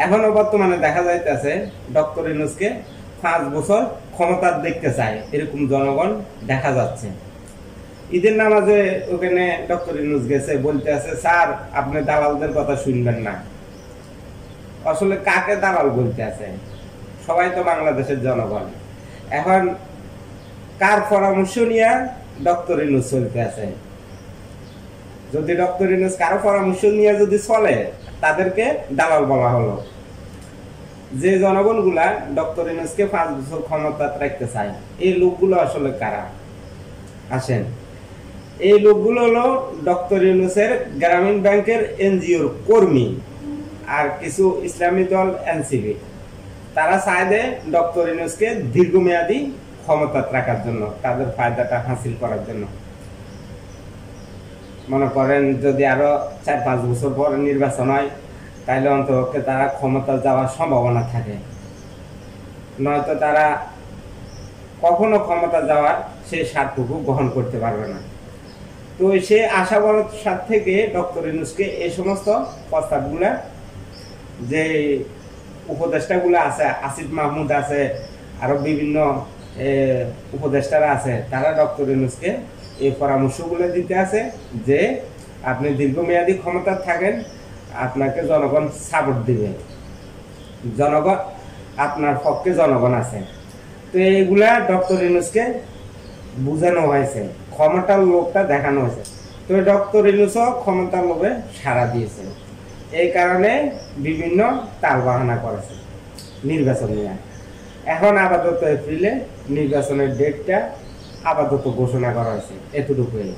এখনো বর্তমানে দেখা যাইতেছে ডক্টর ইউনূসকে 5 বছর ক্ষমতা দেখতে চায়, এরকম জনগণ দেখা যাচ্ছে। ঈদের নামাজে ওখানে ডক্টর ইউনূস গেছে, বলতে আছে স্যার আপনি দালালদের কথা শুনবেন না। আসলে কাকে দালাল বলতে আছে? সবাই তো বাংলাদেশের জনগণ। এখন কার পরামর্শ নিয়ে ডক্টর ইউনূস চলতে আছে? যদি ডক্টর ইউনূস কারো পরামর্শ নিয়ে যদি চলে, তাদেরকে দালাল বলা হলো। যে জনগণগুলা ডক্টর ইউনূসকে 5 বছর ক্ষমতা রাখতে চায়, এই লোকগুলো আসলে কারা? আসেন, এই লোকগুলো হলো ডক্টর ইউনূসের গ্রামীণ ব্যাংকের এনজিওর কর্মী আর কিছু ইসলামী দল এনসিপি। তারা চায় যে ডক্টর ইউনূসকে দীর্ঘমেয়াদী ক্ষমতা রাখার জন্য, তাদের ফায়দাটা হাসিল করার জন্য। মনে করেন যদি আরো 4-5 বছর পর নির্বাচন হয়, তাহলে অন্তপক্ষে তারা ক্ষমতা যাওয়ার সম্ভাবনা থাকে, নয়তো তারা কখনো ক্ষমতা যাওয়ার সেই স্বার্থটুকু গ্রহণ করতে পারবে না। তো সে আশা ভরসার থেকে ডক্টর ইউনূসকে এই সমস্ত প্রস্তাবগুলা, যে উপদেষ্টাগুলো আছে, আসিফ মাহমুদ আছে, আরো বিভিন্ন উপদেষ্টারা আছে, তারা ডক্টর ইউনূসকে এই পরামর্শগুলো দিতে আছে যে আপনি দীর্ঘমেয়াদী ক্ষমতা থাকেন, আপনাকে জনগণ সাপোর্ট দিবে, জনগণ আপনার পক্ষে জনগণ আছে। তো এইগুলা ডক্টর ইউনূসকে বুঝানো হয়েছে, ক্ষমতার লোভটা দেখানো হয়েছে। তো ডক্টর ইউনূসও ক্ষমতার লোভে সাড়া দিয়েছে, এই কারণে বিভিন্ন তালবাহানা করেছে নির্বাচন নিয়ে। এখন আপাতত এপ্রিলে নির্বাচনের ডেটটা আপাতত ঘোষণা করা হয়েছে, এতটুকুই।